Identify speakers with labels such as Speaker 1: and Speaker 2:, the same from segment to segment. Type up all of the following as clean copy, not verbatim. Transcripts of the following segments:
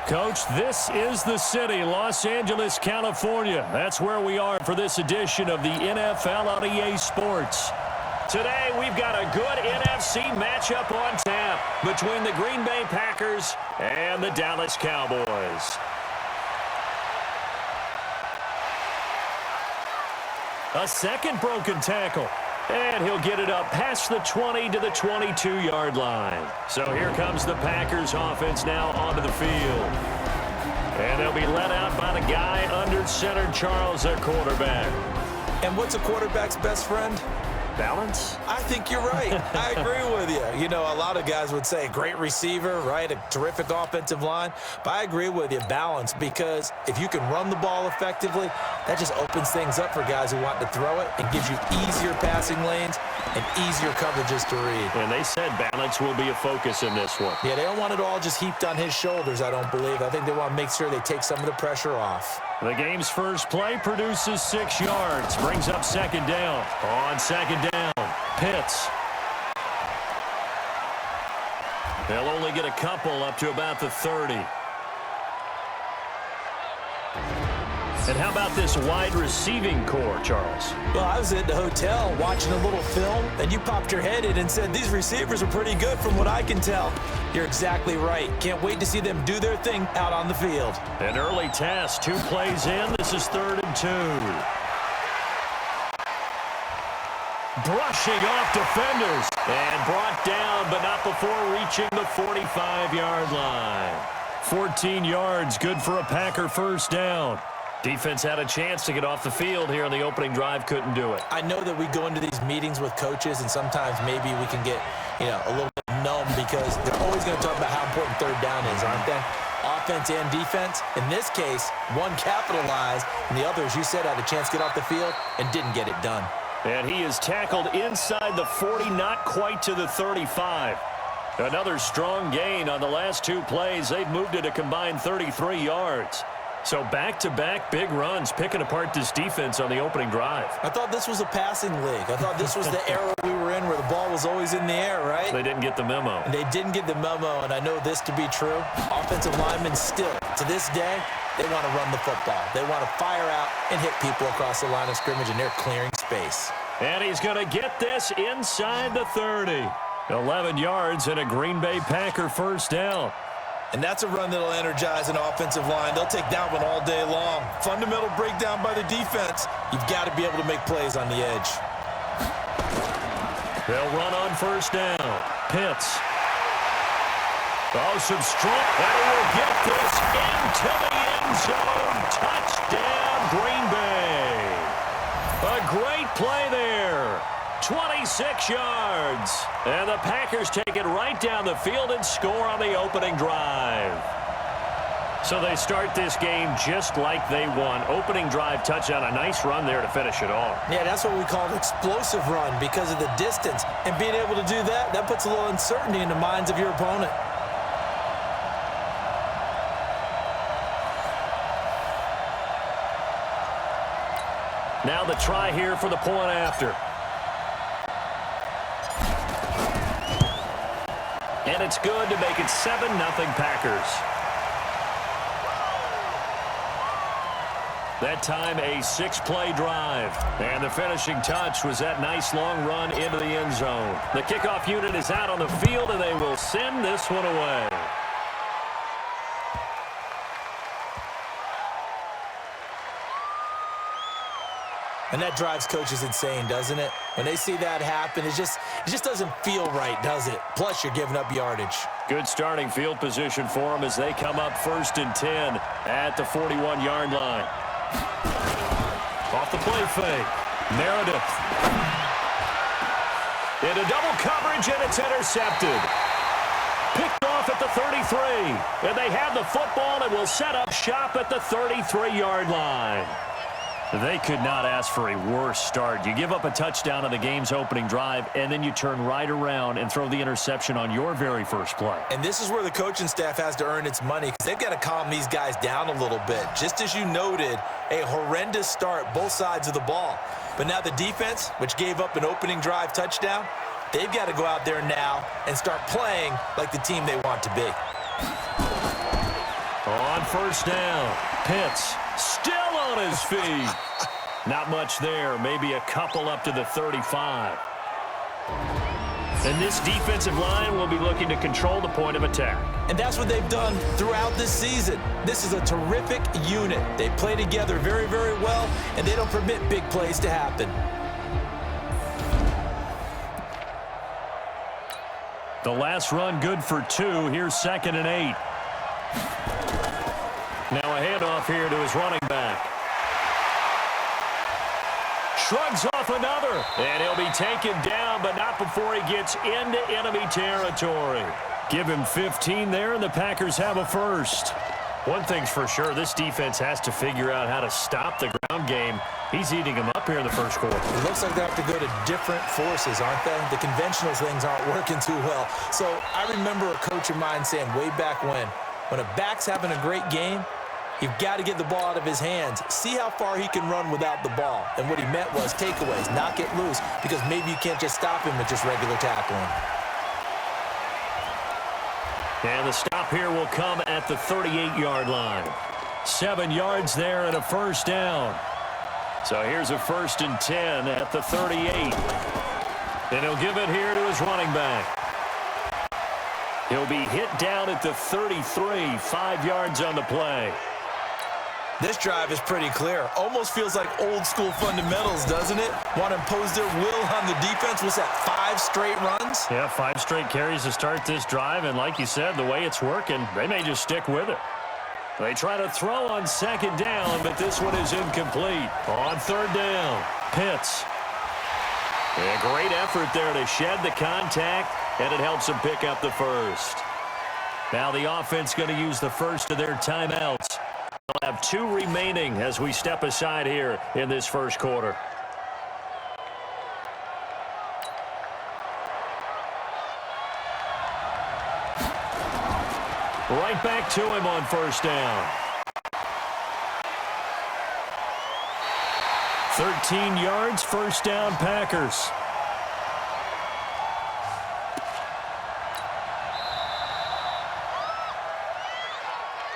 Speaker 1: Coach, this is the city, Los Angeles, California. That's where we are for this edition of the NFL on EA Sports. Today, we've got a good NFC matchup on tap between the Green Bay Packers and the Dallas Cowboys. A second broken tackle. And he'll get it up past the 20 to the 22-yard line. So here comes the Packers offense now onto the field. And they'll be led out by the guy under center, Charles, at quarterback.
Speaker 2: And what's a quarterback's best friend?
Speaker 1: Balance?
Speaker 2: I think you're right. I agree with you. You know, a lot of guys would say great receiver, right? A terrific offensive line. But I agree with you, balance, because if you can run the ball effectively, that just opens things up for guys who want to throw it and gives you easier passing lanes and easier coverages to read.
Speaker 1: And they said balance will be a focus in this one.
Speaker 2: Yeah, they don't want it all just heaped on his shoulders, I don't believe. I think they want to make sure they take some of the pressure off.
Speaker 1: The game's first play produces 6 yards. Brings up second down. On second down, Pitts. They'll only get a couple up to about the 30. And how about this wide receiving core, Charles?
Speaker 2: Well, I was at the hotel watching a little film, and you popped your head in and said, these receivers are pretty good from what I can tell. You're exactly right. Can't wait to see them do their thing out on the field.
Speaker 1: An early test, 2 plays in. This is 3rd and 2. Brushing off defenders. And brought down, but not before reaching the 45-yard line. 14 yards, good for a Packer first down. Defense had a chance to get off the field here in the opening drive, couldn't do it.
Speaker 2: I know that we go into these meetings with coaches, and sometimes maybe we can get, a little bit numb because they're always going to talk about how important third down is, aren't they? Offense and defense. In this case, one capitalized, and the other, as you said, had a chance to get off the field and didn't get it done.
Speaker 1: And he is tackled inside the 40, not quite to the 35. Another strong gain on the last 2 plays. They've moved it a combined 33 yards. So back-to-back big runs, picking apart this defense on the opening drive.
Speaker 2: I thought this was a passing league. I thought this was the era we were in where the ball was always in the air, right?
Speaker 1: They didn't get the memo.
Speaker 2: And they didn't get the memo, and I know this to be true. Offensive linemen still, to this day, they want to run the football. They want to fire out and hit people across the line of scrimmage, and they're clearing space.
Speaker 1: And he's going to get this inside the 30. 11 yards and a Green Bay Packer first down.
Speaker 2: And that's a run that'll energize an offensive line. They'll take that one all day long. Fundamental breakdown by the defense. You've got to be able to make plays on the edge.
Speaker 1: They'll run on first down. Pitts. Oh, some strong. And will get this into the end zone. Touchdown, Green Bay. A great play there. 26 yards. And the Packers take it right down the field and score on the opening drive. So they start this game just like they won. Opening drive touchdown, a nice run there to finish it off.
Speaker 2: Yeah, that's what we call an explosive run because of the distance. And being able to do that, that puts a little uncertainty in the minds of your opponent.
Speaker 1: Now the try here for the point after. And it's good to make it 7-0 Packers. That time a 6-play drive. And the finishing touch was that nice long run into the end zone. The kickoff unit is out on the field, and they will send this one away.
Speaker 2: And that drives coaches insane, doesn't it? When they see that happen, it just doesn't feel right, does it? Plus, you're giving up yardage.
Speaker 1: Good starting field position for them as they come up 1st and 10 at the 41-yard line. Off the play fake. Meredith. Into double coverage, and it's intercepted. Picked off at the 33. And they have the football and will set up shop at the 33-yard line. They could not ask for a worse start. You give up a touchdown on the game's opening drive, and then you turn right around and throw the interception on your very first play.
Speaker 2: And this is where the coaching staff has to earn its money because they've got to calm these guys down a little bit. Just as you noted, a horrendous start, both sides of the ball. But now the defense, which gave up an opening drive touchdown, they've got to go out there now and start playing like the team they want to be.
Speaker 1: On first down, Pitts still on his feet. Not much there, maybe a couple up to the 35. And this defensive line will be looking to control the point of attack.
Speaker 2: And that's what they've done throughout this season. This is a terrific unit. They play together very, very well, and they don't permit big plays to happen.
Speaker 1: The last run good for 2. Here's 2nd and 8. Now a handoff here to his running back. Shrugs off another, and he'll be taken down, but not before he gets into enemy territory. Give him 15 there, and the Packers have a first. One thing's for sure, this defense has to figure out how to stop the ground game. He's eating them up here in the first quarter.
Speaker 2: It looks like they have to go to different forces, aren't they? The conventional things aren't working too well. So I remember a coach of mine saying way back when a back's having a great game, you've got to get the ball out of his hands. See how far he can run without the ball. And what he meant was takeaways, not get loose, because maybe you can't just stop him with just regular tackling.
Speaker 1: And the stop here will come at the 38-yard line. 7 yards there and a first down. So here's a 1st and 10 at the 38. And he'll give it here to his running back. He'll be hit down at the 33, 5 yards on the play.
Speaker 2: This drive is pretty clear. Almost feels like old school fundamentals, doesn't it? Want to impose their will on the defense. Was that 5 straight runs?
Speaker 1: Yeah, 5 straight carries to start this drive. And like you said, the way it's working, they may just stick with it. They try to throw on 2nd down, but this one is incomplete. On 3rd down, Pitts. A great effort there to shed the contact, and it helps them pick up the first. Now the offense going to use the first of their timeouts. They'll have 2 remaining as we step aside here in this first quarter. Right back to him on first down. 13 yards, first down, Packers.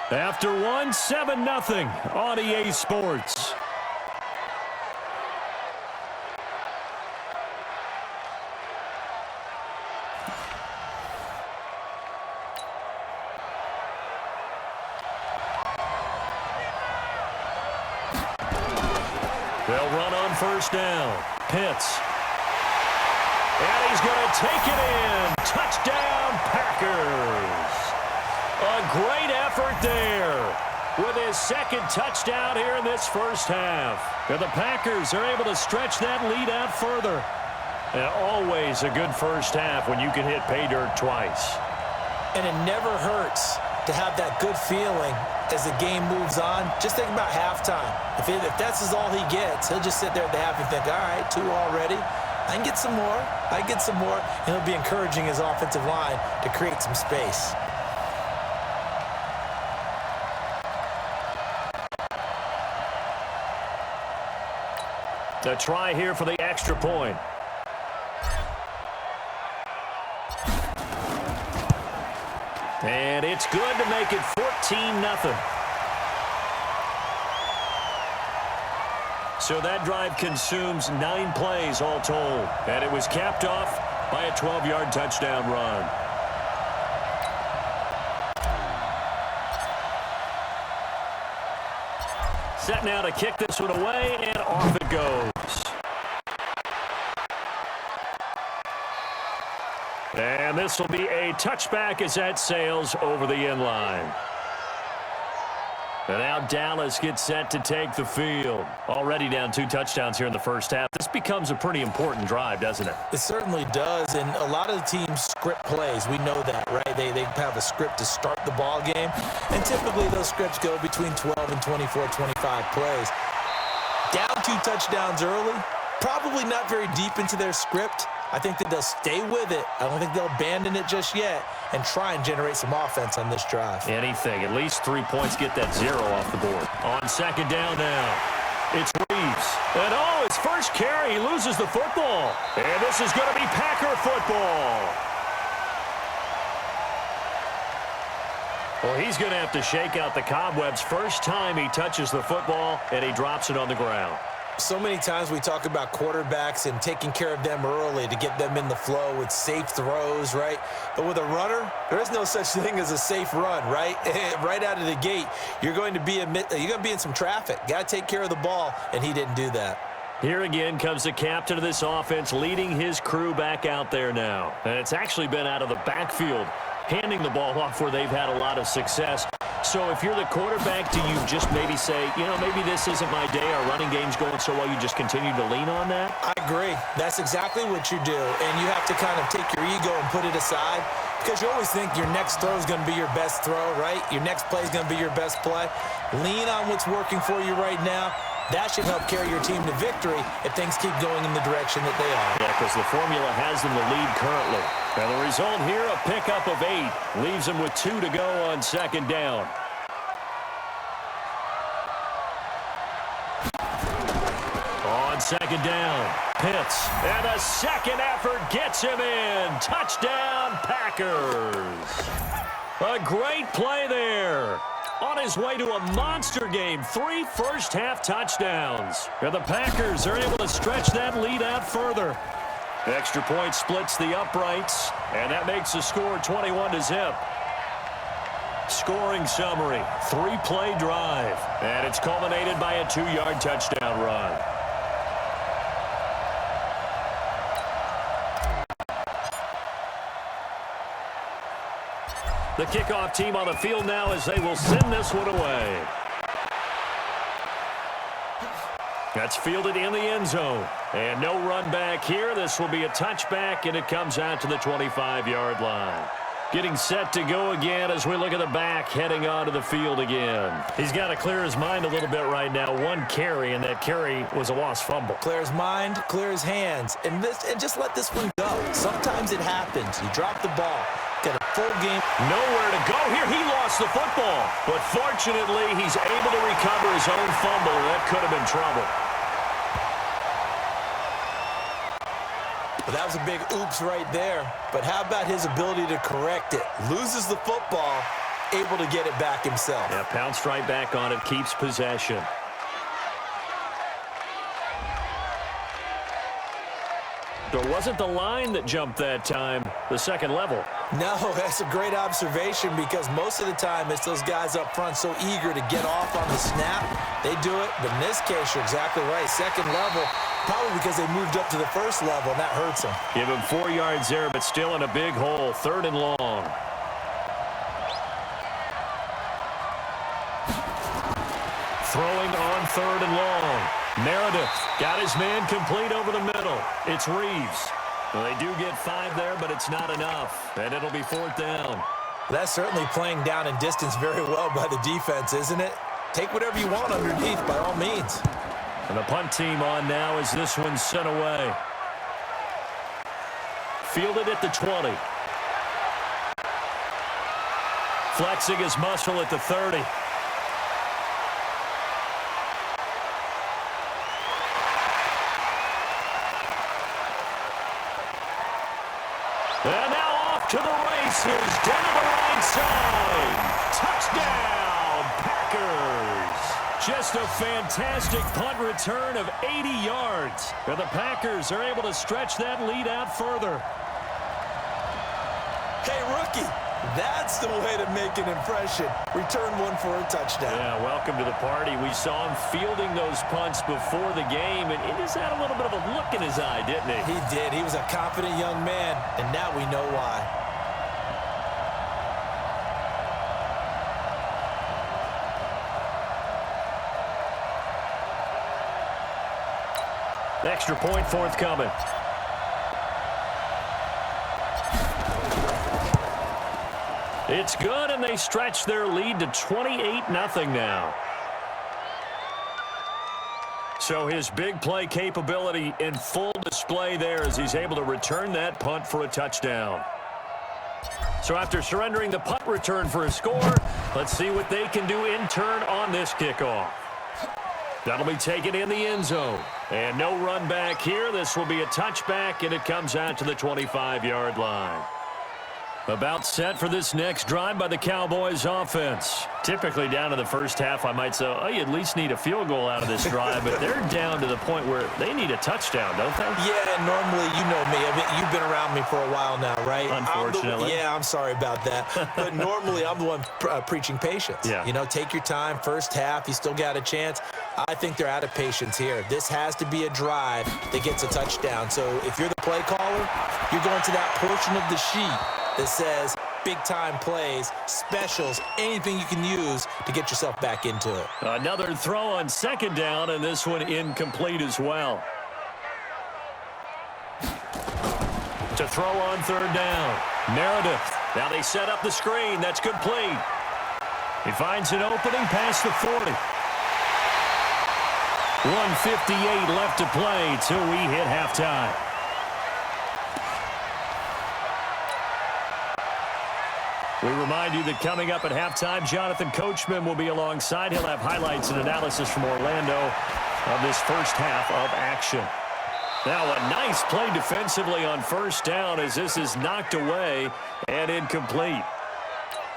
Speaker 1: After one, 7-0 on EA Sports. They'll run on first down. Pitts. And he's going to take it in. Touchdown, Packers. A great effort there with his 2nd touchdown here in this first half. And the Packers are able to stretch that lead out further. And always a good first half when you can hit pay dirt twice.
Speaker 2: And it never hurts to have that good feeling as the game moves on. Just think about halftime. If that's all he gets, he'll just sit there at the half and think, all right, 2 already. I can get some more. I can get some more. And he'll be encouraging his offensive line to create some space.
Speaker 1: A try here for the extra point. And it's good to make it 14-0. So that drive consumes 9 plays all told. And it was capped off by a 12-yard touchdown run. Set now to kick this one away, and off it goes. And this will be a touchback as that sails over the end line. And now Dallas gets set to take the field. Already down 2 touchdowns here in the first half. This becomes a pretty important drive, doesn't it?
Speaker 2: It certainly does, and a lot of the teams script plays. We know that, right? They have a script to start the ball game, and typically those scripts go between 12 and 24, 25 plays. Down 2 touchdowns early, probably not very deep into their script. I think that they'll stay with it. I don't think they'll abandon it just yet and try and generate some offense on this drive.
Speaker 1: Anything. At least 3 points, get that 0 off the board. On 2nd down now, it's Reeves. And his first carry, he loses the football. And this is going to be Packer football. Well, he's going to have to shake out the cobwebs first time he touches the football, and he drops it on the ground.
Speaker 2: So many times we talk about quarterbacks and taking care of them early to get them in the flow with safe throws, right? But with a runner, there is no such thing as a safe run, right? Right out of the gate, you're going to be in some traffic. Got to take care of the ball, and he didn't do that.
Speaker 1: Here again comes the captain of this offense, leading his crew back out there now. And it's actually been out of the backfield, handing the ball off where they've had a lot of success. So if you're the quarterback, do you just maybe say, maybe this isn't my day, our running game's going so well, you just continue to lean on that?
Speaker 2: I agree. That's exactly what you do. And you have to kind of take your ego and put it aside, because you always think your next throw is going to be your best throw, right? Your next play is going to be your best play. Lean on what's working for you right now. That should help carry your team to victory if things keep going in the direction that they are.
Speaker 1: Yeah, because the formula has them the lead currently. And the result here, a pickup of 8. Leaves them with 2 to go on second down. On second down, Pitts. And a second effort gets him in. Touchdown, Packers. A great play there. On his way to a monster game, 3 first-half touchdowns. And the Packers are able to stretch that lead out further. Extra point splits the uprights, and that makes the score 21-0. Scoring summary, 3-play drive, and it's culminated by a 2-yard touchdown run. The kickoff team on the field now as they will send this one away. That's fielded in the end zone. And no run back here. This will be a touchback, and it comes out to the 25-yard line. Getting set to go again as we look at the back heading onto the field again. He's got to clear his mind a little bit right now. 1 carry, and that carry was a lost fumble.
Speaker 2: Clear his mind, clear his hands, and just let this one go. Sometimes it happens. You drop the ball. Got a full game.
Speaker 1: Nowhere to go here. He lost the football. But fortunately, he's able to recover his own fumble, and that could have been trouble.
Speaker 2: Well, that was a big oops right there. But how about his ability to correct it? Loses the football, able to get it back himself.
Speaker 1: Yeah, pounced right back on it, keeps possession. It wasn't the line that jumped that time, the second level.
Speaker 2: No, that's a great observation, because most of the time it's those guys up front so eager to get off on the snap. They do it, but in this case, you're exactly right. Second level, probably because they moved up to the first level, and that hurts them.
Speaker 1: Give him 4 yards there, but still in a big hole. 3rd and long. Throwing on 3rd and long. Meredith got his man complete over the middle. It's Reeves. Well, they do get 5 there, but it's not enough. And it'll be 4th down.
Speaker 2: That's certainly playing down in distance very well by the defense, isn't it? Take whatever you want underneath, by all means.
Speaker 1: And the punt team on now as this one's sent away. Fielded at the 20. Flexing his muscle at the 30. And now off to the races, down the right side. Touchdown, Packers. Just a fantastic punt return of 80 yards. And the Packers are able to stretch that lead out further.
Speaker 2: Hey, rookie, that's the way to make an impression. Return one for a touchdown.
Speaker 1: Yeah, welcome to the party. We saw him fielding those punts before the game, and he just had a little bit of a look in his eye, didn't he?
Speaker 2: He did. He was a confident young man, and now we know why.
Speaker 1: Extra point forthcoming. It's good, and they stretch their lead to 28-0 now. So his big play capability in full display there as he's able to return that punt for a touchdown. So after surrendering the punt return for a score, let's see what they can do in turn on this kickoff. That'll be taken in the end zone. And no run back here. This will be a touchback, and it comes out to the 25-yard line. About set for this next drive by the Cowboys offense. Typically down to the first half, I might say, oh, you at least need a field goal out of this drive, but they're down to the point where they need a touchdown, don't they?
Speaker 2: Yeah, normally, you know me. I mean, you've been around me for a while now, right?
Speaker 1: Unfortunately.
Speaker 2: I'm sorry about that. But normally, I'm the one preaching patience.
Speaker 1: Yeah.
Speaker 2: You know, take your time. First half, you still got a chance. I think they're out of patience here. This has to be a drive that gets a touchdown. So if you're the play caller, you're going to that portion of the sheet that says big-time plays, specials, anything you can use to get yourself back into it.
Speaker 1: Another throw on second down, and this one incomplete as well. To throw on third down, Meredith. Now they set up the screen. That's complete. He finds an opening past the 40. 1:58 left to play till we hit halftime. We remind you that coming up at halftime, Jonathan Coachman will be alongside. He'll have highlights and analysis from Orlando of this first half of action. Now a nice play defensively on first down as this is knocked away and incomplete.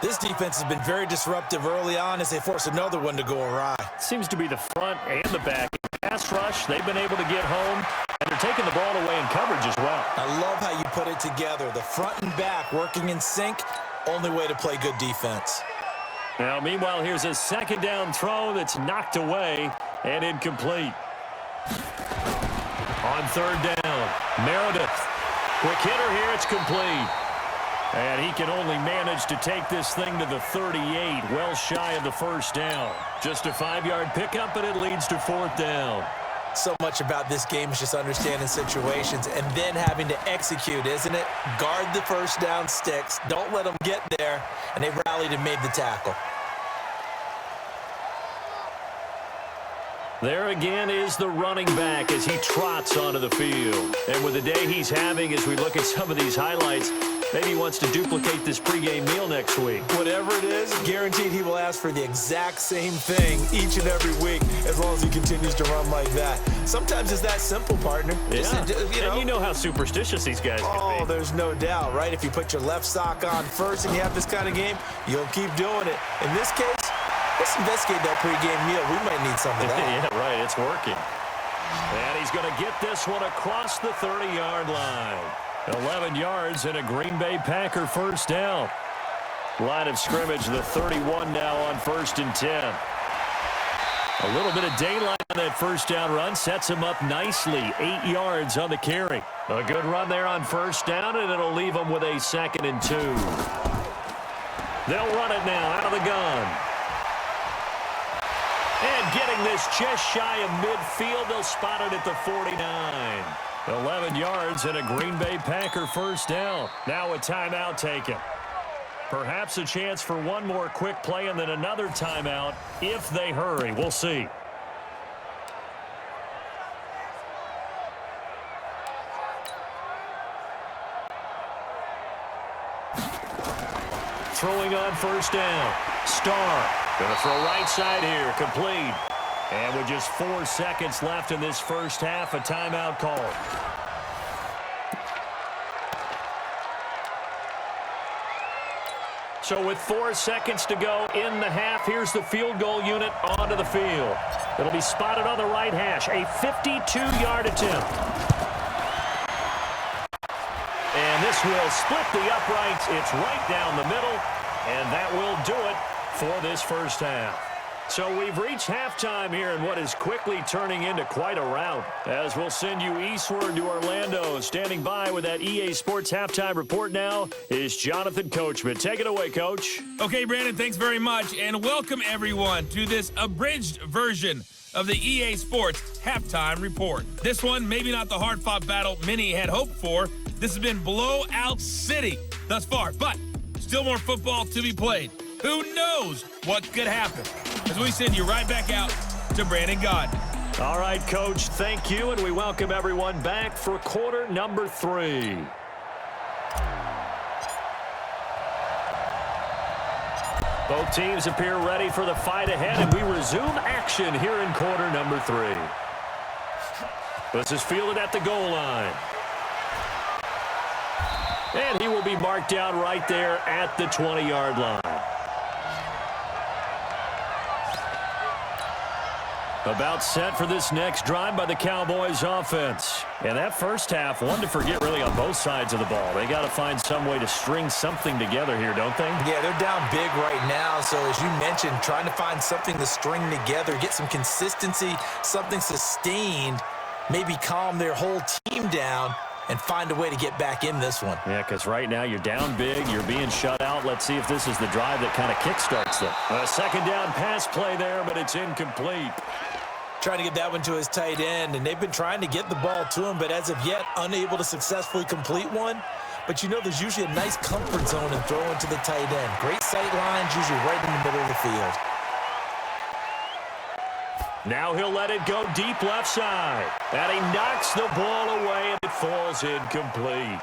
Speaker 2: This defense has been very disruptive early on as they force another one to go awry.
Speaker 1: Seems to be the front and the back. Pass rush, they've been able to get home, and they're taking the ball away in coverage as well.
Speaker 2: I love how you put it together. The front and back working in sync. Only way to play good defense.
Speaker 1: Now, meanwhile, here's a second down throw that's knocked away and incomplete. On third down, Meredith. Quick hitter here, it's complete. And he can only manage to take this thing to the 38, well shy of the first down. Just a 5-yard pickup, and it leads to fourth down.
Speaker 2: So much about this game is just understanding situations and then having to execute, isn't it? Guard the first down sticks. Don't let them get there. And they rallied and made the tackle.
Speaker 1: There again is the running back as he trots onto the field. And with the day he's having, as we look at some of these highlights, maybe he wants to duplicate this pregame meal next week.
Speaker 2: Whatever it is, guaranteed he will ask for the exact same thing each and every week as long as he continues to run like that. Sometimes it's that simple, partner.
Speaker 1: Yeah. And you know how superstitious these guys can be.
Speaker 2: Oh, there's no doubt, right? If you put your left sock on first and you have this kind of game, you'll keep doing it. In this case, let's investigate that pregame meal. We might need some of that.
Speaker 1: Yeah, right. It's working. And he's going to get this one across the 30-yard line. 11 yards and a Green Bay Packer first down. Line of scrimmage, the 31 now on 1st and 10. A little bit of daylight on that first down run sets him up nicely. 8 yards on the carry. A good run there on first down, and it'll leave him with a 2nd and 2. They'll run it now out of the gun. And getting this just shy of midfield, they'll spot it at the 49. 11 yards and a Green Bay Packer first down. Now a timeout taken. Perhaps a chance for one more quick play and then another timeout if they hurry. We'll see. Throwing on first down. Starr going to throw right side here. Complete. And with just 4 seconds left in this first half, a timeout call. So with 4 seconds to go in the half, here's the field goal unit onto the field. It'll be spotted on the right hash. A 52-yard attempt. And this will split the uprights. It's right down the middle. And that will do it for this first half. So we've reached halftime here in what is quickly turning into quite a rout. As we'll send you eastward to Orlando. Standing by with that EA Sports halftime report now is Jonathan Coachman. Take it away, Coach.
Speaker 3: Okay, Brandon, thanks very much. And welcome, everyone, to this abridged version of the EA Sports halftime report. This one, maybe not the hard-fought battle many had hoped for. This has been blowout city thus far, but still more football to be played. Who knows what could happen? As we send you right back out to Brandon Gaudin.
Speaker 1: All right, Coach, thank you, and we welcome everyone back for quarter number 3. Both teams appear ready for the fight ahead, and we resume action here in quarter number 3. This is fielded at the goal line. And he will be marked down right there at the 20-yard line. About set for this next drive by the Cowboys offense. And that first half, one to forget really on both sides of the ball. They got to find some way to string something together here, don't they?
Speaker 2: Yeah, they're down big right now. So as you mentioned, trying to find something to string together, get some consistency, something sustained, maybe calm their whole team down and find a way to get back in this one.
Speaker 1: Yeah, because right now you're down big, you're being shut out. Let's see if this is the drive that kind of kickstarts them. A second down pass play there, but it's incomplete.
Speaker 2: Trying to get that one to his tight end, and they've been trying to get the ball to him, but as of yet, unable to successfully complete one. But you know there's usually a nice comfort zone in throwing to the tight end. Great sight lines, usually right in the middle of the field.
Speaker 1: Now he'll let it go deep left side. And he knocks the ball away, and it falls incomplete.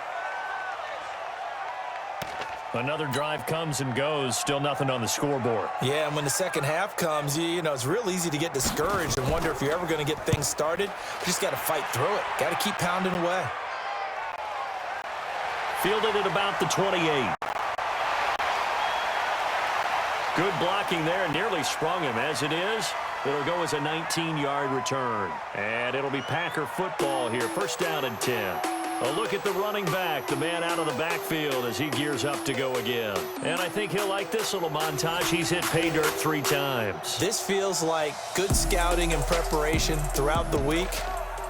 Speaker 1: Another drive comes and goes. Still nothing on the scoreboard.
Speaker 2: Yeah, and when the second half comes, you know, it's real easy to get discouraged and wonder if you're ever going to get things started. You just got to fight through it. Got to keep pounding away.
Speaker 1: Fielded at about the 28. Good blocking there. Nearly sprung him. As it is, it'll go as a 19-yard return. And it'll be Packer football here. First down and 10. A look at the running back, the man out of the backfield as he gears up to go again. And I think he'll like this little montage. He's hit pay dirt 3 times.
Speaker 2: This feels like good scouting and preparation throughout the week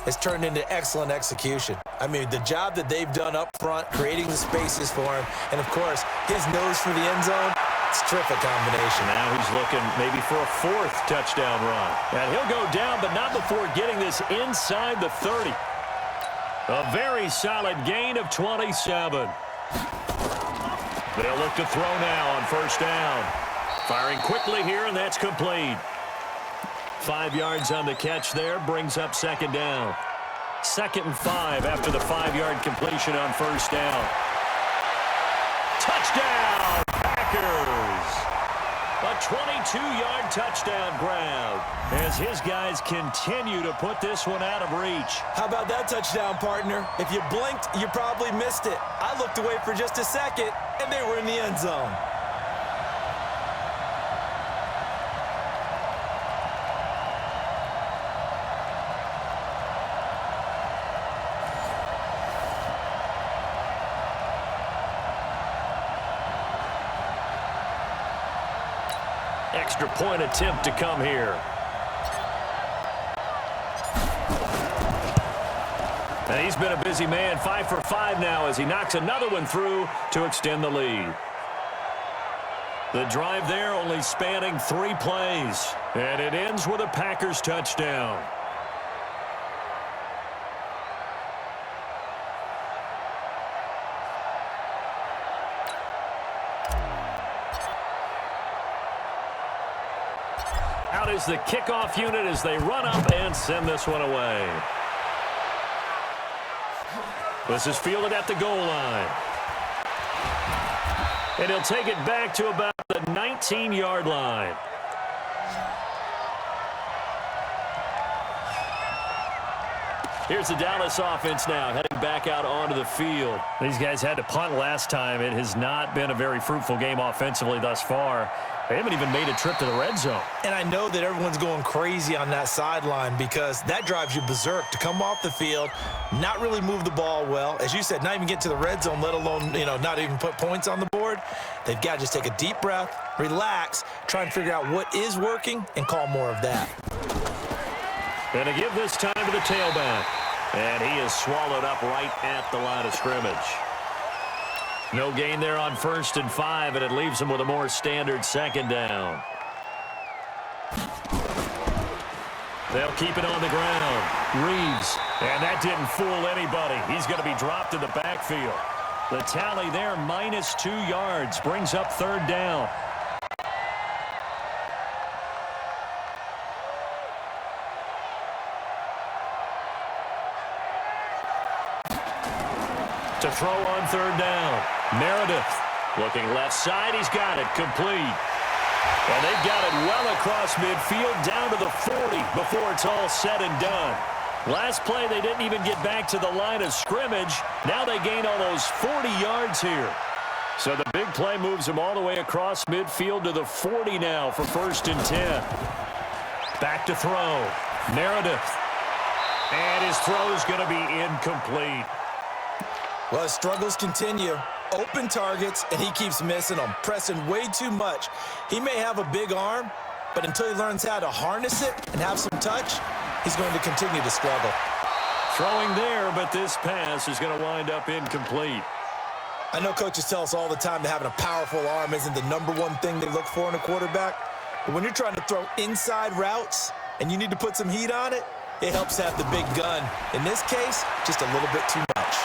Speaker 2: has turned into excellent execution. I mean, the job that they've done up front, creating the spaces for him, and, of course, his nose for the end zone, it's a terrific combination.
Speaker 1: Now he's looking maybe for a 4th touchdown run. And he'll go down, but not before getting this inside the 30. A very solid gain of 27. They'll look to throw now on first down. Firing quickly here, and that's complete. 5 yards on the catch there, brings up second down. 2nd and 5 after the 5-yard completion on first down. Touchdown, Packers! A 22-yard touchdown grab as his guys continue to put this one out of reach.
Speaker 2: How about that touchdown, partner? If you blinked, you probably missed it. I looked away for just a second, and they were in the end zone.
Speaker 1: Extra point attempt to come here. And he's been a busy man, 5 for 5 now as he knocks another one through to extend the lead. The drive there only spanning 3 plays, and it ends with a Packers touchdown. Out is the kickoff unit as they run up and send this one away. This is fielded at the goal line. And he'll take it back to about the 19-yard line. Here's the Dallas offense now, heading back out onto the field. These guys had to punt last time. It has not been a very fruitful game offensively thus far. They haven't even made a trip to the red zone. And
Speaker 2: I know that everyone's going crazy on that sideline because that drives you berserk to come off the field, not really move the ball well. As you said, not even get to the red zone, let alone, not even put points on the board. They've got to just take a deep breath, relax, try and figure out what is working, and call more of that.
Speaker 1: Going to give this time to the tailback. And he is swallowed up right at the line of scrimmage. No gain there on 1st and 5, and it leaves him with a more standard second down. They'll keep it on the ground. Reeves, and that didn't fool anybody. He's going to be dropped in the backfield. The tally there, minus 2 yards, brings up 3rd down. To throw on 3rd down. Meredith looking left side. He's got it complete. And they've got it well across midfield down to the 40 before it's all said and done. Last play, they didn't even get back to the line of scrimmage. Now they gain almost 40 yards here. So the big play moves them all the way across midfield to the 40 now for 1st and 10. Back to throw. Meredith. And his throw is going to be incomplete.
Speaker 2: Well, his struggles continue. Open targets, and he keeps missing them, pressing way too much. He may have a big arm, but until he learns how to harness it and have some touch, he's going to continue to struggle.
Speaker 1: Throwing there, but this pass is going to wind up incomplete.
Speaker 2: I know coaches tell us all the time that having a powerful arm isn't the #1 thing they look for in a quarterback. But when you're trying to throw inside routes and you need to put some heat on it, it helps have the big gun. In this case, just a little bit too much.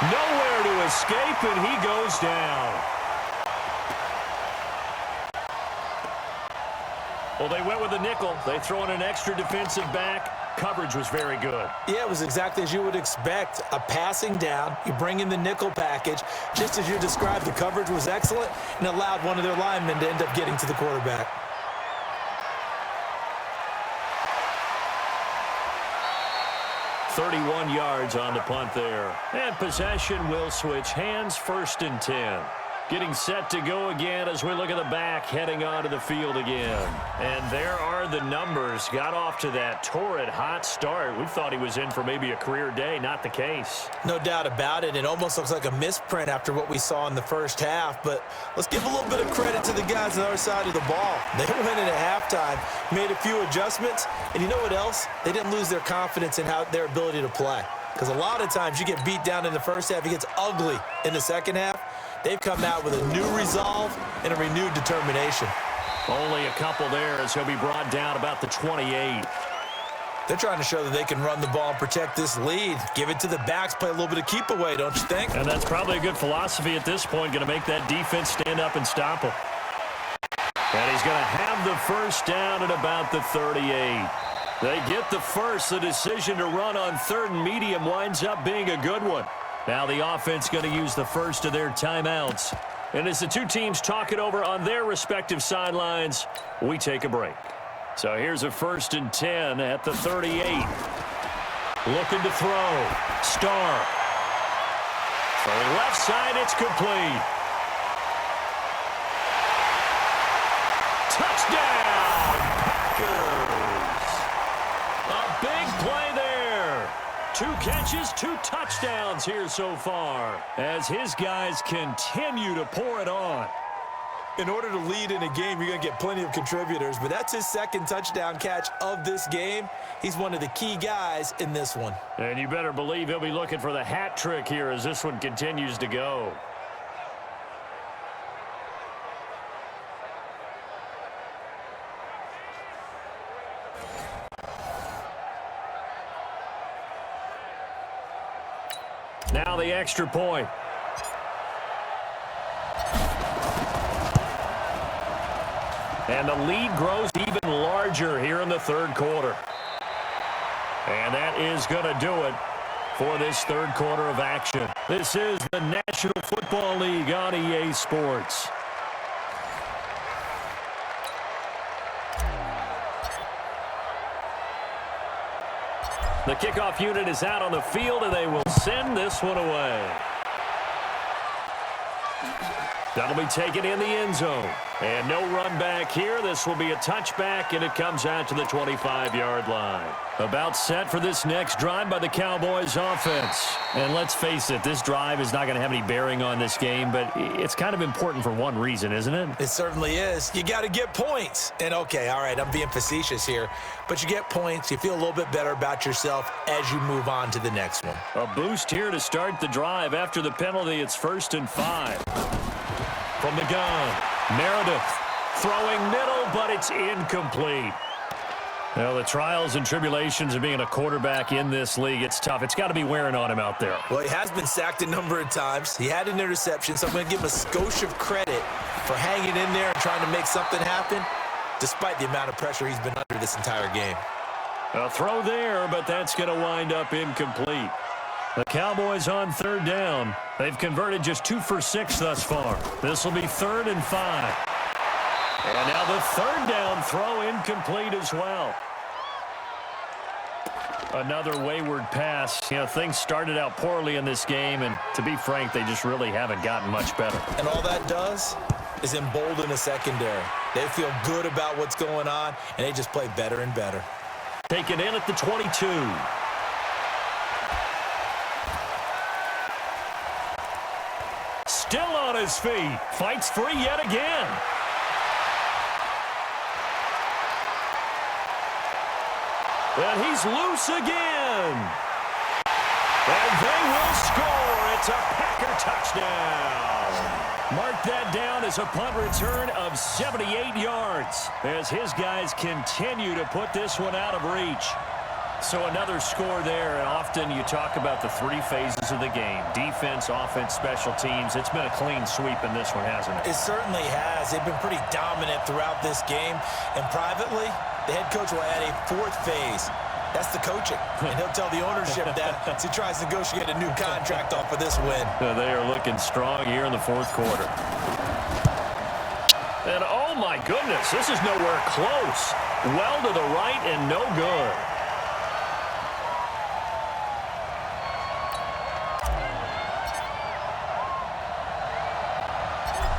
Speaker 1: Nowhere to escape, and he goes down. Well, they went with a nickel. They throw in an extra defensive back. Coverage was very good.
Speaker 2: Yeah, it was exactly as you would expect. A passing down, you bring in the nickel package. Just as you described, the coverage was excellent and allowed one of their linemen to end up getting to the quarterback.
Speaker 1: .31 yards on the punt there. And possession will switch hands, 1st and 10. Getting set to go again as we look at the back, heading onto the field again. And there are the numbers. Got off to that torrid hot start. We thought he was in for maybe a career day. Not the case.
Speaker 2: No doubt about it. It almost looks like a misprint after what we saw in the first half. But let's give a little bit of credit to the guys on the other side of the ball. They went in at halftime, made a few adjustments, and you know what else? They didn't lose their confidence in their ability to play. Because a lot of times you get beat down in the first half, it gets ugly in the second half. They've come out with a new resolve and a renewed determination.
Speaker 1: Only a couple there as he'll be brought down about the 28.
Speaker 2: They're trying to show that they can run the ball and protect this lead. Give it to the backs, play a little bit of keep away, don't you think?
Speaker 1: And that's probably a good philosophy at this point, going to make that defense stand up and stop him. And he's going to have the first down at about the 38. They get the first. The decision to run on 3rd and medium winds up being a good one. Now the offense going to use the first of their timeouts. And as the two teams talk it over on their respective sidelines, we take a break. So here's a 1st and 10 at the 38. Looking to throw. Starr. Throwing left side, it's complete. Touchdown, Packers. A big play there. 2 catches, 2 touchdowns here so far as his guys continue to pour it on.
Speaker 2: In order to lead in a game, you're going to get plenty of contributors, but that's his 2nd touchdown catch of this game. He's one of the key guys in this one.
Speaker 1: And you better believe he'll be looking for the hat trick here as this one continues to go. Now the extra point. And the lead grows even larger here in the 3rd quarter. And that is going to do it for this 3rd quarter of action. This is the National Football League on EA Sports. The kickoff unit is out on the field, and they will send this one away. That'll be taken in the end zone. And no run back here. This will be a touchback, and it comes out to the 25-yard line. About set for this next drive by the Cowboys offense. And let's face it, this drive is not going to have any bearing on this game, but it's kind of important for one reason, isn't it?
Speaker 2: It certainly is. You got to get points. And, okay, all right, I'm being facetious here. But you get points. You feel a little bit better about yourself as you move on to the next one.
Speaker 1: A boost here to start the drive. After the penalty, it's 1st and 5. From the gun, Meredith throwing middle, but it's incomplete. Well, the trials and tribulations of being a quarterback in this league, it's tough. It's got to be wearing on him out there.
Speaker 2: Well, he has been sacked a number of times. He had an interception, so I'm going to give him a skosh of credit for hanging in there and trying to make something happen, despite the amount of pressure he's been under this entire game.
Speaker 1: A throw there, but that's going to wind up incomplete. The Cowboys on 3rd down. They've converted just 2 for 6 thus far. This will be 3rd and 5. And now the 3rd down throw incomplete as well. Another wayward pass. You know, things started out poorly in this game, and to be frank, they just really haven't gotten much better.
Speaker 2: And all that does is embolden the secondary. They feel good about what's going on, and they just play better and better.
Speaker 1: Taken in at the 22. Still on his feet. Fights free yet again. And he's loose again. And they will score. It's a Packer touchdown. Mark that down as a punt return of 78 yards as his guys continue to put this one out of reach. So another score there, and often you talk about the three phases of the game: defense, offense, special teams. It's been a clean sweep in this one, hasn't it?
Speaker 2: It certainly has. They've been pretty dominant throughout this game. And privately, the head coach will add a fourth phase. That's the coaching. And he'll tell the ownership that as he tries to negotiate a new contract off of this win.
Speaker 1: They are looking strong here in the fourth quarter. And oh my goodness, this is nowhere close. Well to the right and no good.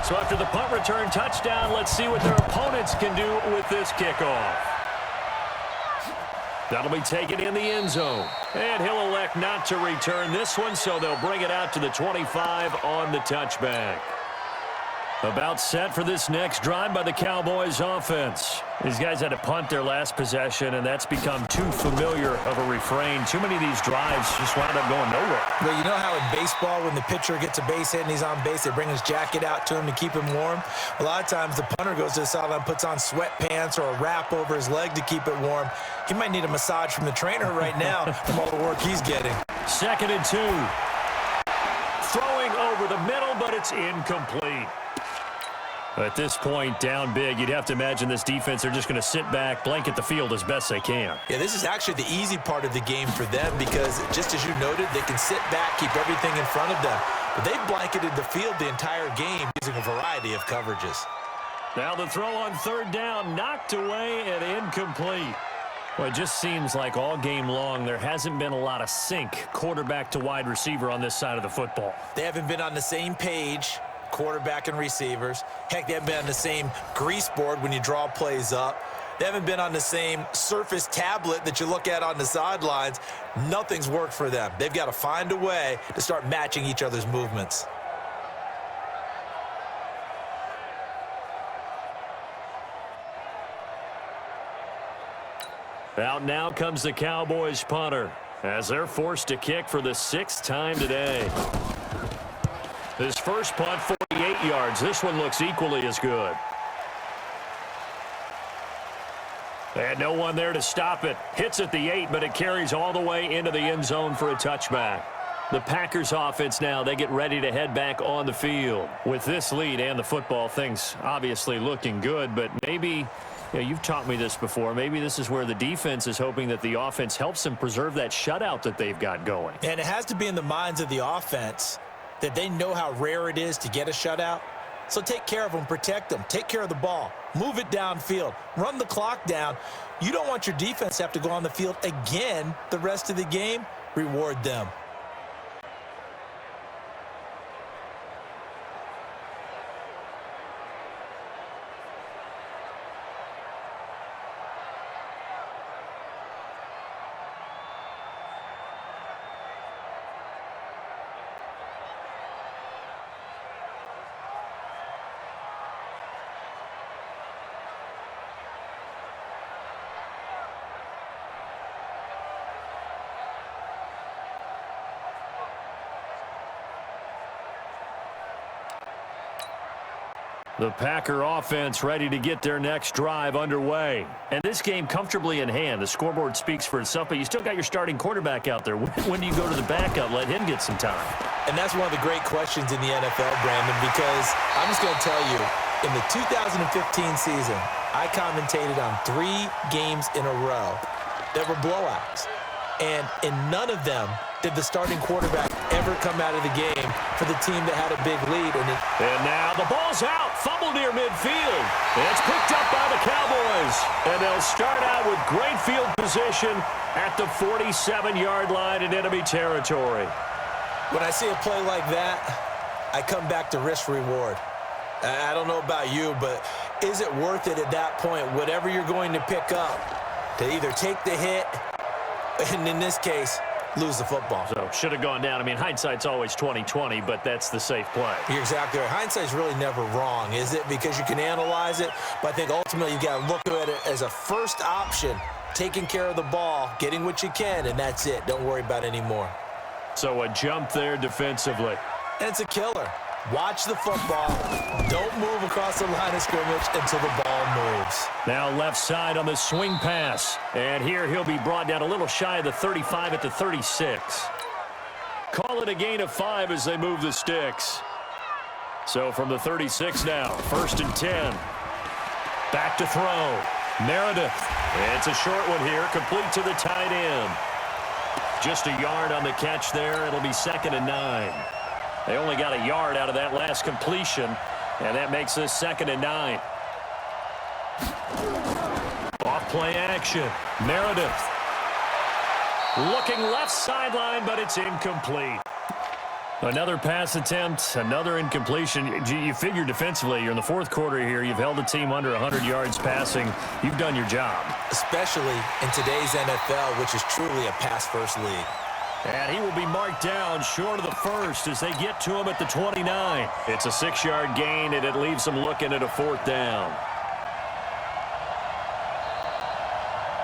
Speaker 1: So after the punt return touchdown, let's see what their opponents can do with this kickoff. That'll be taken in the end zone. And he'll elect not to return this one, so they'll bring it out to the 25 on the touchback. About set for this next drive by the Cowboys offense. These guys had to punt their last possession, and that's become too familiar of a refrain. Too many of these drives just wound up going nowhere.
Speaker 2: Well, you know how in baseball, when the pitcher gets a base hit and he's on base, they bring his jacket out to him to keep him warm? A lot of times the punter goes to the sideline, puts on sweatpants or a wrap over his leg to keep it warm. He might need a massage from the trainer right now from all the work he's getting.
Speaker 1: 2nd and 2. Throwing over the middle, but it's incomplete. At this point, down big, you'd have to imagine this defense, they're just going to sit back, blanket the field as best they can.
Speaker 2: Yeah, this is actually the easy part of the game for them because, just as you noted, they can sit back, keep everything in front of them. But they've blanketed the field the entire game using a variety of coverages.
Speaker 1: Now the throw on 3rd down, knocked away and incomplete. Well, it just seems like all game long there hasn't been a lot of sync quarterback to wide receiver on this side of the football.
Speaker 2: They haven't been on the same page, quarterback and receivers. Heck, they haven't been on the same grease board when you draw plays up. They haven't been on the same Surface tablet that you look at on the sidelines. Nothing's worked for them. They've got to find a way to start matching each other's movements.
Speaker 1: Out now comes the Cowboys punter as they're forced to kick for the 6th time today. His first punt, 48 yards. This one looks equally as good. And no one there to stop it. Hits at the 8, but it carries all the way into the end zone for a touchback. The Packers offense now, they get ready to head back on the field. With this lead and the football, things obviously looking good, but maybe, you've taught me this before, maybe this is where the defense is hoping that the offense helps them preserve that shutout that they've got going.
Speaker 2: And it has to be in the minds of the offense that they know how rare it is to get a shutout. So take care of them, protect them, take care of the ball, move it downfield, run the clock down. You don't want your defense to have to go on the field again the rest of the game. Reward them.
Speaker 1: The Packer offense ready to get their next drive underway. And this game comfortably in hand. The scoreboard speaks for itself, but you still got your starting quarterback out there. When do you go to the backup? Let him get some time.
Speaker 2: And that's one of the great questions in the NFL, Brandon, because I'm just going to tell you, in the 2015 season, I commentated on 3 games in a row that were blowouts. And in none of them did the starting quarterback ever come out of the game for the team that had a big lead.
Speaker 1: And now the ball's out. Fumble near midfield. And it's picked up by the Cowboys. And they'll start out with great field position at the 47-yard line in enemy territory.
Speaker 2: When I see a play like that, I come back to risk-reward. I don't know about you, but is it worth it at that point, whatever you're going to pick up, to either take the hit, and in this case, lose the football?
Speaker 1: So should have gone down. I mean, hindsight's always 20/20, but that's the safe play.
Speaker 2: You're exactly right. Hindsight's really never wrong, is it? Because you can analyze it, but I think ultimately you got to look at it as a first option, taking care of the ball, getting what you can, and that's it. Don't worry about any more.
Speaker 1: So a jump there defensively.
Speaker 2: And it's a killer. Watch the football. Don't move across the line of scrimmage until the ball moves.
Speaker 1: Now left side on the swing pass. And here he'll be brought down a little shy of the 35 at the 36. Call it a gain of 5 as they move the sticks. So from the 36 now, 1st and 10. Back to throw. Meredith. It's a short one here, complete to the tight end. Just a yard on the catch there. It'll be 2nd and 9. They only got a yard out of that last completion, and that makes this 2nd and 9. Off play action. Meredith. Looking left sideline, but it's incomplete. Another pass attempt, another incompletion. You figure defensively, you're in the 4th quarter here. You've held the team under 100 yards passing. You've done your job.
Speaker 2: Especially in today's NFL, which is truly a pass-first league.
Speaker 1: And he will be marked down short of the 1st as they get to him at the 29. It's a 6-yard gain, and it leaves them looking at a 4th down.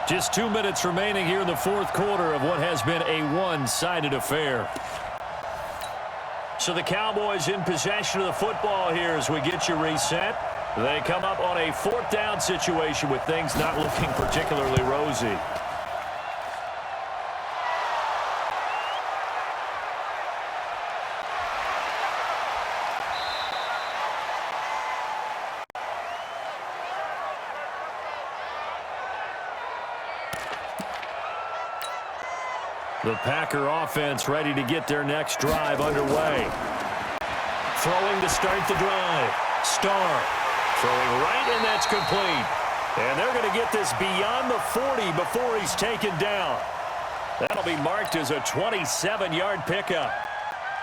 Speaker 1: Just 2 minutes remaining here in the 4th quarter of what has been a one-sided affair. So the Cowboys in possession of the football here as we get you reset. They come up on a 4th down situation with things not looking particularly rosy. The Packer offense ready to get their next drive underway. Throwing to start the drive. Starr throwing right, and that's complete. And they're going to get this beyond the 40 before he's taken down. That'll be marked as a 27-yard pickup.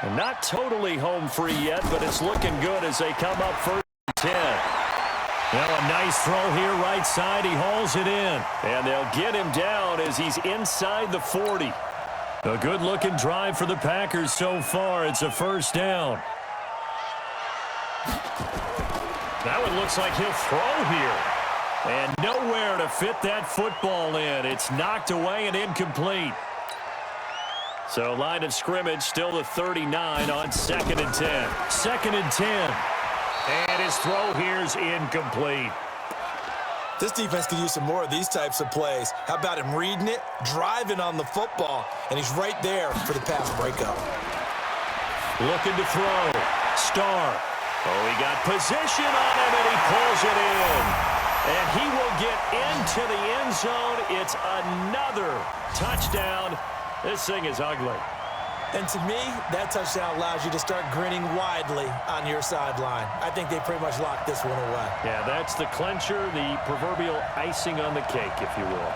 Speaker 1: And not totally home free yet, but it's looking good as they come up 1st and 10. Now a nice throw here right side. He hauls it in. And they'll get him down as he's inside the 40. A good-looking drive for the Packers so far. It's a 1st down. Now it looks like he'll throw here. And nowhere to fit that football in. It's knocked away and incomplete. So line of scrimmage still the 39 on 2nd and 10. 2nd and 10. And his throw here's incomplete.
Speaker 2: This defense could use some more of these types of plays. How about him reading it, driving on the football, and he's right there for the pass breakup.
Speaker 1: Looking to throw. Starr. Oh, he got position on him, and he pulls it in. And he will get into the end zone. It's another touchdown. This thing is ugly.
Speaker 2: And to me, that touchdown allows you to start grinning widely on your sideline. I think they pretty much locked this one away.
Speaker 1: Yeah, that's the clincher, the proverbial icing on the cake, if you will.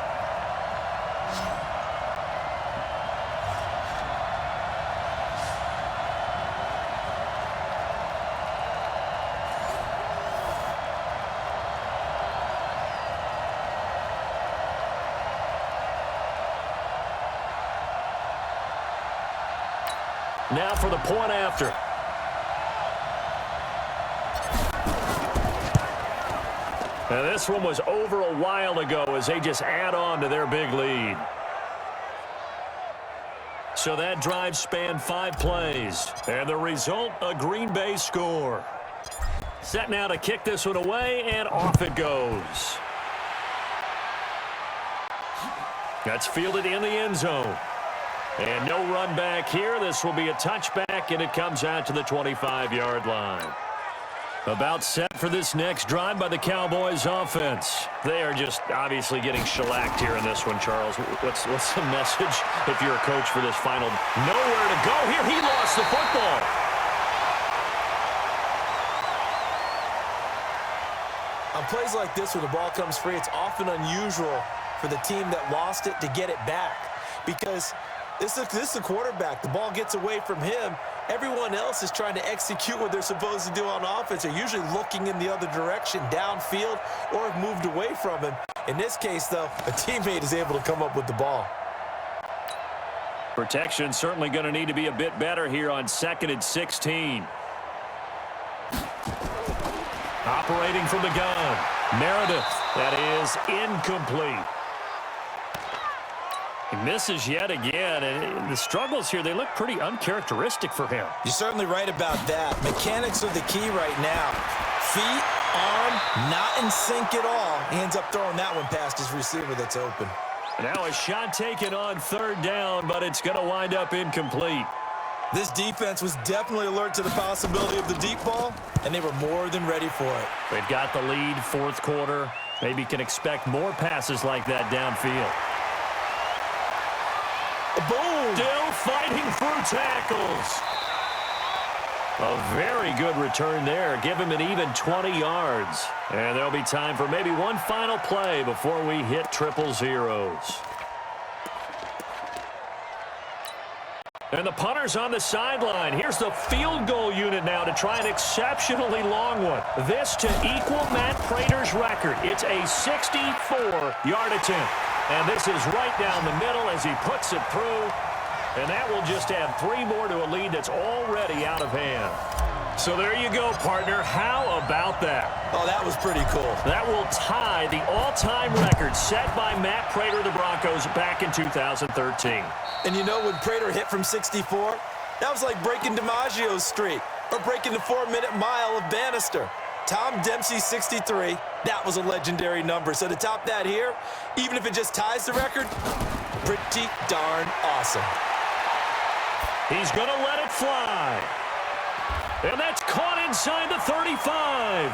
Speaker 1: Now for the point after. Now this one was over a while ago as they just add on to their big lead. So that drive spanned 5 plays. And the result, a Green Bay score. Set now to kick this one away, and off it goes. That's fielded in the end zone. And no run back here. This will be a touchback, and it comes out to the 25-yard line. About set for this next drive by the Cowboys offense. They are just obviously getting shellacked here in this one, Charles. What's the message if you're a coach for this final? Nowhere to go here. He lost the football.
Speaker 2: On plays like this where the ball comes free, it's often unusual for the team that lost it to get it back because this is the quarterback. The ball gets away from him. Everyone else is trying to execute what they're supposed to do on offense. They're usually looking in the other direction, downfield, or have moved away from him. In this case, though, a teammate is able to come up with the ball.
Speaker 1: Protection certainly going to need to be a bit better here on 2nd and 16. Operating from the gun. Meredith. That is incomplete. He misses yet again, and the struggles here, they look pretty uncharacteristic for him.
Speaker 2: You're certainly right about that. Mechanics are the key right now. Feet, arm, not in sync at all. He ends up throwing that one past his receiver that's open.
Speaker 1: Now a shot taken on 3rd down, but it's going to wind up incomplete.
Speaker 2: This defense was definitely alert to the possibility of the deep ball, and they were more than ready for it.
Speaker 1: They've got the lead, 4th quarter. Maybe can expect more passes like that downfield.
Speaker 2: Boom!
Speaker 1: Still fighting through tackles. A very good return there. Give him an even 20 yards. And there'll be time for maybe one final play before we hit 000. And the punter's on the sideline. Here's the field goal unit now to try an exceptionally long one. This to equal Matt Prater's record. It's a 64-yard attempt. And this is right down the middle as he puts it through. And that will just add 3 more to a lead that's already out of hand. So there you go, partner. How about that?
Speaker 2: Oh, that was pretty cool.
Speaker 1: That will tie the all-time record set by Matt Prater of the Broncos back in 2013.
Speaker 2: And you know, when Prater hit from 64, that was like breaking DiMaggio's streak or breaking the 4-minute mile of Bannister. Tom Dempsey, 63. That was a legendary number. So to top that here, even if it just ties the record, pretty darn awesome.
Speaker 1: He's going to let it fly. And that's caught inside the 35.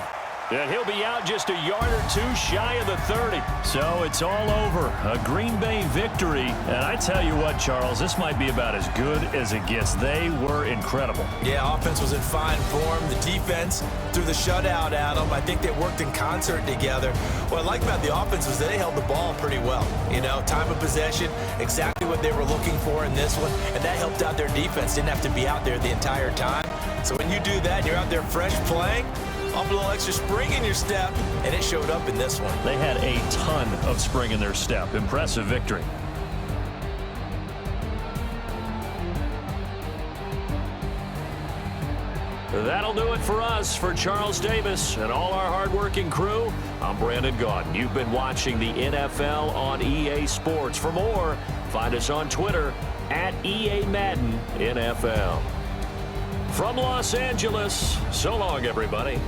Speaker 1: And he'll be out just a yard or 2 shy of the 30. So it's all over. A Green Bay victory. And I tell you what, Charles, this might be about as good as it gets. They were incredible.
Speaker 2: Yeah, offense was in fine form. The defense threw the shutout at them. I think they worked in concert together. What I like about the offense was that they held the ball pretty well. You know, time of possession, exactly what they were looking for in this one. And that helped out their defense. Didn't have to be out there the entire time. So when you do that and you're out there fresh playing, off a little extra spring in your step, and it showed up in this one.
Speaker 1: They had a ton of spring in their step. Impressive victory. That'll do it for us. For Charles Davis and all our hardworking crew, I'm Brandon Gaudin. You've been watching the NFL on EA Sports. For more, find us on Twitter at EA Madden NFL. From Los Angeles, so long, everybody.